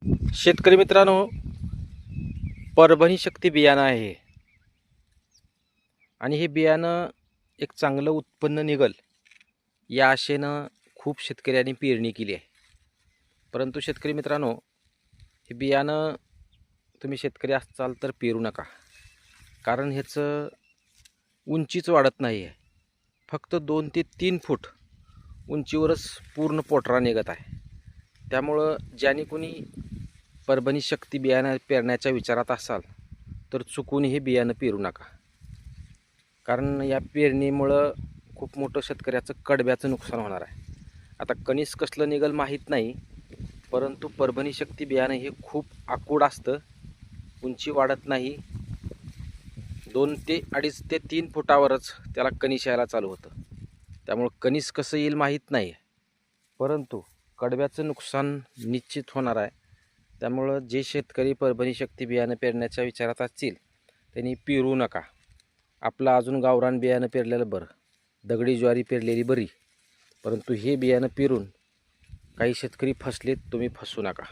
शेतकरी मित्रांनो, परभणी शक्ती बियाणं आहे हे. आणि हे बियाणं एक चांगलं उत्पन्न निघल या आशेनं खूप शेतकऱ्यांनी पेरणी केली आहे. परंतु शेतकरी मित्रांनो, हे बियाणं तुम्ही शेतकरी असाल तर पेरू नका, कारण ह्याचं उंचीच वाढत नाही आहे. फक्त 2 ते 3 फूट उंचीवरच पूर्ण पोटरा निघत आहे. त्यामुळं ज्याने कोणी परभणी शक्ती बियाणं पेरण्याच्या विचारात असाल तर चुकून हे बियाणं पेरू नका, कारण या पेरणीमुळं खूप मोठं शेतकऱ्याचं कडब्याचं नुकसान होणार आहे. आता कणीस कसलं निघल माहीत नाही, परंतु परभणी शक्ती बियाणं हे खूप आकूड असतं, उंची वाढत नाही. 2 ते 2.5 ते 3 फुटावरच त्याला कणीस यायला चालू होतं. त्यामुळं कणीस कसं येईल माहीत नाही, परंतु कडब्याचं नुकसान निश्चित होणार आहे. त्यामुळं जे शेतकरी परभणी शक्ती बियाणं पेरण्याच्या विचारात असतील त्यांनी पेरू नका. आपलं अजून गावरान बियाणं पेरलेलं बरं, दगडी ज्वारी पेरलेली बरी. परंतु हे बियाणं पेरून काही शेतकरी फसलेत, तुम्ही फसू नका.